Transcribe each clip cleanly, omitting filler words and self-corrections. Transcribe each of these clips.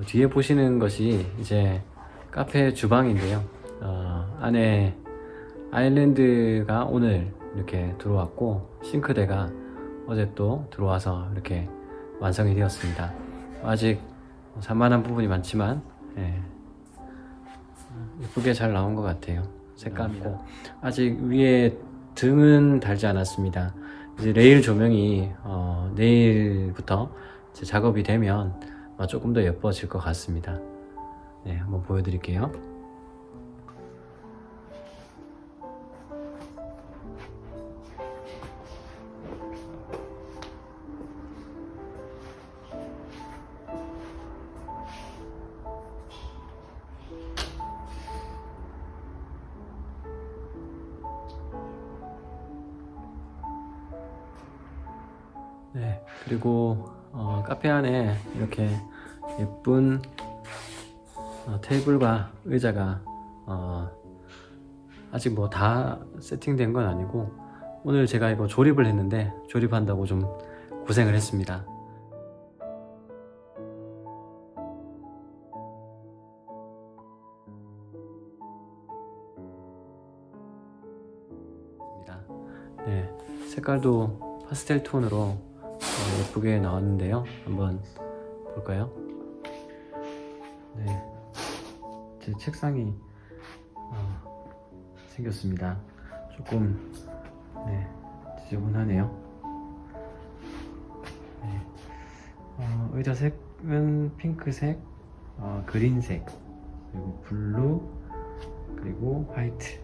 뒤에 보시는 것이 이제 카페 주방인데요. 안에 아일랜드가 오늘 이렇게 들어왔고, 싱크대가 어제 또 들어와서 이렇게 완성이 되었습니다. 아직 산만한 부분이 많지만 예쁘게 잘 나온 것 같아요. 색감도 아직 위에 등은 달지 않았습니다. 이제 레일 조명이 내일부터 이제 작업이 되면 조금 더 예뻐질 것 같습니다. 네, 한번 보여드릴게요. 네, 그리고 카페 안에 이렇게 예쁜 테이블과 의자가 아직 뭐 다 세팅된 건 아니고, 오늘 제가 이거 조립을 했는데 조립한다고 좀 고생을 했습니다. 네, 색깔도 파스텔 톤으로 예쁘게 나왔는데요. 한번 볼까요? 네, 제 책상이 생겼습니다. 조금 지저분하네요. 네, 의자 색은 핑크색, 그린색, 그리고 블루, 그리고 화이트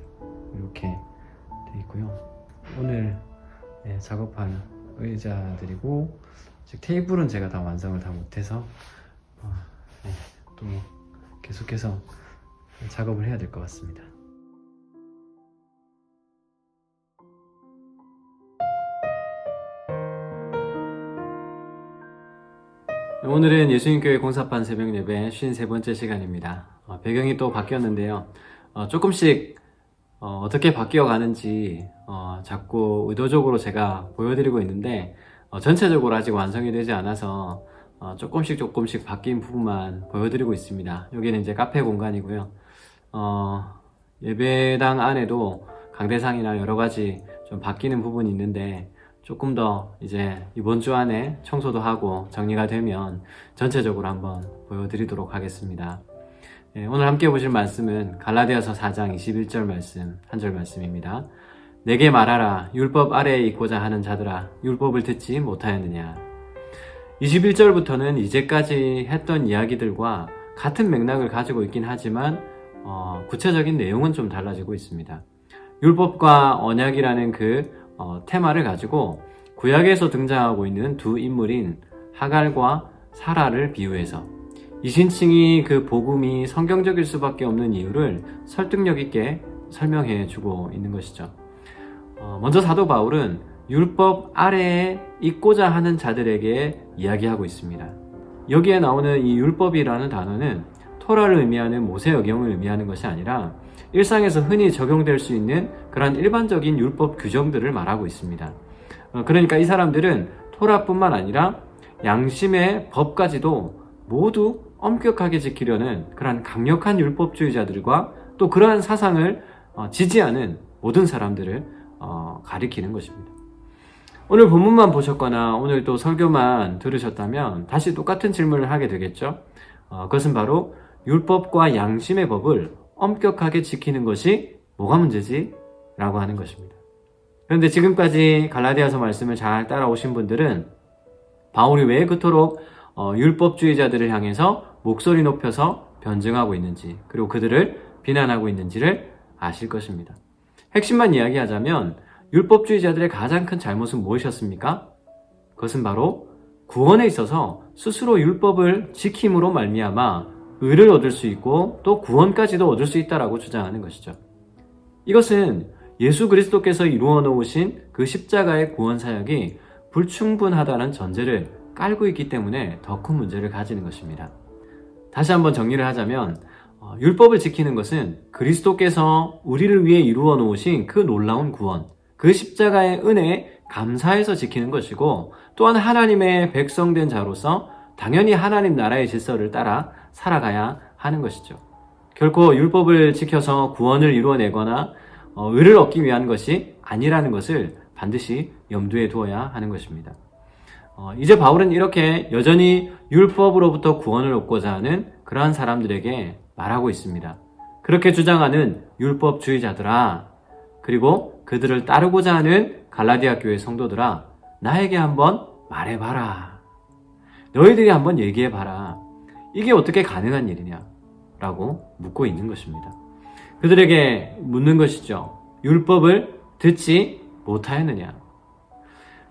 이렇게 되어 있고요. 오늘 작업한 의자들이고, 즉 테이블은 제가 다 완성을 다 못해서 또 계속해서 작업을 해야 될 것 같습니다. 오늘은 예수님교회 공사판 새벽 예배 53번째 시간입니다. 배경이 또 바뀌었는데요. 조금씩 어떻게 바뀌어 가는지 자꾸 의도적으로 제가 보여드리고 있는데, 전체적으로 아직 완성이 되지 않아서 조금씩 바뀐 부분만 보여드리고 있습니다. 여기는 이제 카페 공간이고요. 예배당 안에도 강대상이나 여러가지 좀 바뀌는 부분이 있는데, 조금 더 이제 이번 주 안에 청소도 하고 정리가 되면 전체적으로 한번 보여드리도록 하겠습니다. 오늘 함께 보실 말씀은 갈라디아서 4장 21절 말씀, 한 절 말씀입니다. 내게 말하라, 율법 아래에 있고자 하는 자들아, 율법을 듣지 못하였느냐. 21절부터는 이제까지 했던 이야기들과 같은 맥락을 가지고 있긴 하지만 구체적인 내용은 좀 달라지고 있습니다. 율법과 언약이라는 그 테마를 가지고 구약에서 등장하고 있는 두 인물인 하갈과 사라를 비유해서 이신칭이 그 복음이 성경적일 수밖에 없는 이유를 설득력 있게 설명해 주고 있는 것이죠. 먼저 사도 바울은 율법 아래에 있고자 하는 자들에게 이야기하고 있습니다. 여기에 나오는 이 율법이라는 단어는 토라를 의미하는 모세여경을 의미하는 것이 아니라 일상에서 흔히 적용될 수 있는 그런 일반적인 율법 규정들을 말하고 있습니다. 그러니까 이 사람들은 토라뿐만 아니라 양심의 법까지도 모두 엄격하게 지키려는 그러한 강력한 율법주의자들과 또 그러한 사상을 지지하는 모든 사람들을 가리키는 것입니다. 오늘 본문만 보셨거나 오늘 또 설교만 들으셨다면 다시 똑같은 질문을 하게 되겠죠. 그것은 바로 율법과 양심의 법을 엄격하게 지키는 것이 뭐가 문제지? 라고 하는 것입니다. 그런데 지금까지 갈라디아서 말씀을 잘 따라오신 분들은 바울이 왜 그토록 율법주의자들을 향해서 목소리 높여서 변증하고 있는지, 그리고 그들을 비난하고 있는지를 아실 것입니다. 핵심만 이야기하자면 율법주의자들의 가장 큰 잘못은 무엇이었습니까? 그것은 바로 구원에 있어서 스스로 율법을 지킴으로 말미암아 의를 얻을 수 있고 또 구원까지도 얻을 수 있다라고 주장하는 것이죠. 이것은 예수 그리스도께서 이루어 놓으신 그 십자가의 구원 사역이 불충분하다는 전제를 깔고 있기 때문에 더 큰 문제를 가지는 것입니다. 다시 한번 정리를 하자면 율법을 지키는 것은 그리스도께서 우리를 위해 이루어 놓으신 그 놀라운 구원, 그 십자가의 은혜에 감사해서 지키는 것이고, 또한 하나님의 백성된 자로서 당연히 하나님 나라의 질서를 따라 살아가야 하는 것이죠. 결코 율법을 지켜서 구원을 이루어내거나 의를 얻기 위한 것이 아니라는 것을 반드시 염두에 두어야 하는 것입니다. 이제 바울은 이렇게 여전히 율법으로부터 구원을 얻고자 하는 그러한 사람들에게 말하고 있습니다. 그렇게 주장하는 율법주의자들아, 그리고 그들을 따르고자 하는 갈라디아 교회 성도들아, 나에게 한번 말해봐라. 너희들이 한번 얘기해봐라. 이게 어떻게 가능한 일이냐? 라고 묻고 있는 것입니다. 그들에게 묻는 것이죠. 율법을 듣지 못하였느냐?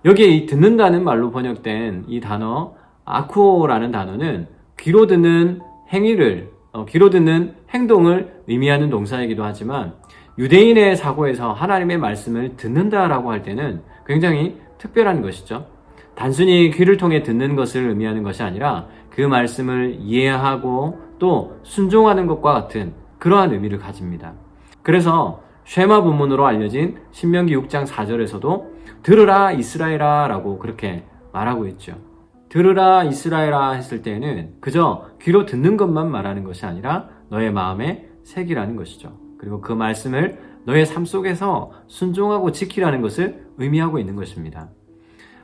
여기에 이 듣는다는 말로 번역된 이 단어 아쿠오라는 단어는 귀로 듣는 행위를, 귀로 듣는 행동을 의미하는 동사이기도 하지만 유대인의 사고에서 하나님의 말씀을 듣는다라고 할 때는 굉장히 특별한 것이죠. 단순히 귀를 통해 듣는 것을 의미하는 것이 아니라 그 말씀을 이해하고 또 순종하는 것과 같은 그러한 의미를 가집니다. 그래서 쉐마 본문으로 알려진 신명기 6장 4절에서도 들으라 이스라엘아 라고 그렇게 말하고 있죠. 들으라 이스라엘아 했을 때는 그저 귀로 듣는 것만 말하는 것이 아니라 너의 마음에 새기라는 것이죠. 그리고 그 말씀을 너의 삶 속에서 순종하고 지키라는 것을 의미하고 있는 것입니다.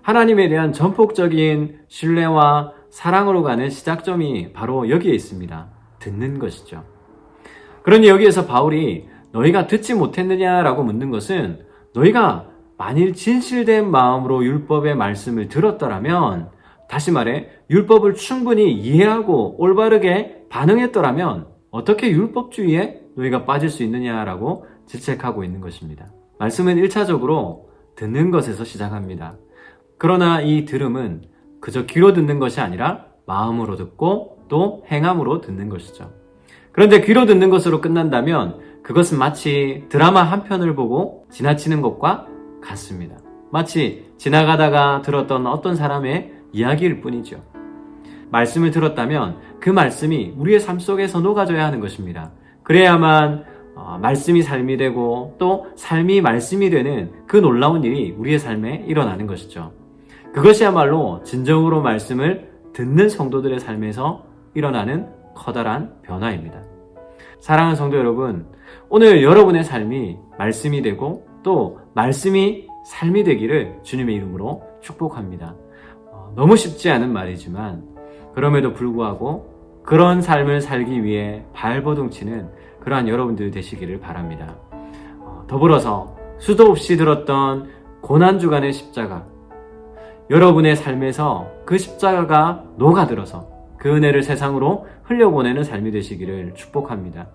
하나님에 대한 전폭적인 신뢰와 사랑으로 가는 시작점이 바로 여기에 있습니다. 듣는 것이죠. 그러니 여기에서 바울이 너희가 듣지 못했느냐라고 묻는 것은 너희가 만일 진실된 마음으로 율법의 말씀을 들었더라면, 다시 말해 율법을 충분히 이해하고 올바르게 반응했더라면 어떻게 율법주의에 너희가 빠질 수 있느냐라고 질책하고 있는 것입니다. 말씀은 1차적으로 듣는 것에서 시작합니다. 그러나 이 들음은 그저 귀로 듣는 것이 아니라 마음으로 듣고 또 행함으로 듣는 것이죠. 그런데 귀로 듣는 것으로 끝난다면 그것은 마치 드라마 한 편을 보고 지나치는 것과 같습니다. 마치 지나가다가 들었던 어떤 사람의 이야기일 뿐이죠. 말씀을 들었다면 그 말씀이 우리의 삶 속에서 녹아져야 하는 것입니다. 그래야만 말씀이 삶이 되고 또 삶이 말씀이 되는 그 놀라운 일이 우리의 삶에 일어나는 것이죠. 그것이야말로 진정으로 말씀을 듣는 성도들의 삶에서 일어나는 커다란 변화입니다. 사랑하는 성도 여러분, 오늘 여러분의 삶이 말씀이 되고 또 말씀이 삶이 되기를 주님의 이름으로 축복합니다. 너무 쉽지 않은 말이지만 그럼에도 불구하고 그런 삶을 살기 위해 발버둥치는 그러한 여러분들 되시기를 바랍니다. 더불어서 수도 없이 들었던 고난주간의 십자가, 여러분의 삶에서 그 십자가가 녹아들어서 그 은혜를 세상으로 흘려보내는 삶이 되시기를 축복합니다.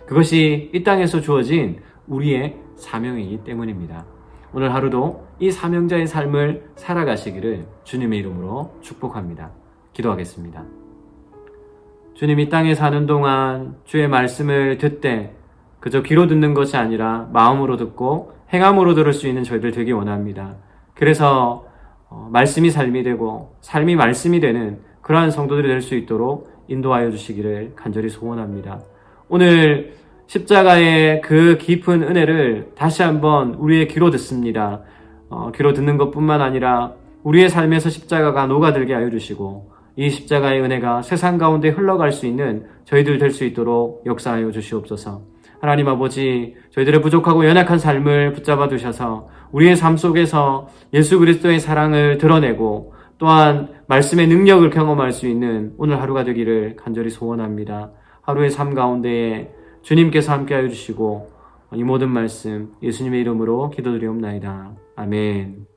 그것이 이 땅에서 주어진 우리의 사명이기 때문입니다. 오늘 하루도 이 사명자의 삶을 살아가시기를 주님의 이름으로 축복합니다. 기도하겠습니다. 주님, 이 땅에 사는 동안 주의 말씀을 듣되 그저 귀로 듣는 것이 아니라 마음으로 듣고 행함으로 들을 수 있는 저희들 되기 원합니다. 그래서 말씀이 삶이 되고 삶이 말씀이 되는 그러한 성도들이 될 수 있도록 인도하여 주시기를 간절히 소원합니다. 오늘 십자가의 그 깊은 은혜를 다시 한번 우리의 귀로 듣습니다. 귀로 듣는 것뿐만 아니라 우리의 삶에서 십자가가 녹아들게 하여 주시고 이 십자가의 은혜가 세상 가운데 흘러갈 수 있는 저희들 될 수 있도록 역사하여 주시옵소서. 하나님 아버지, 저희들의 부족하고 연약한 삶을 붙잡아 두셔서 우리의 삶 속에서 예수 그리스도의 사랑을 드러내고 또한 말씀의 능력을 경험할 수 있는 오늘 하루가 되기를 간절히 소원합니다. 하루의 삶 가운데에 주님께서 함께하여 주시고 이 모든 말씀 예수님의 이름으로 기도드리옵나이다. 아멘.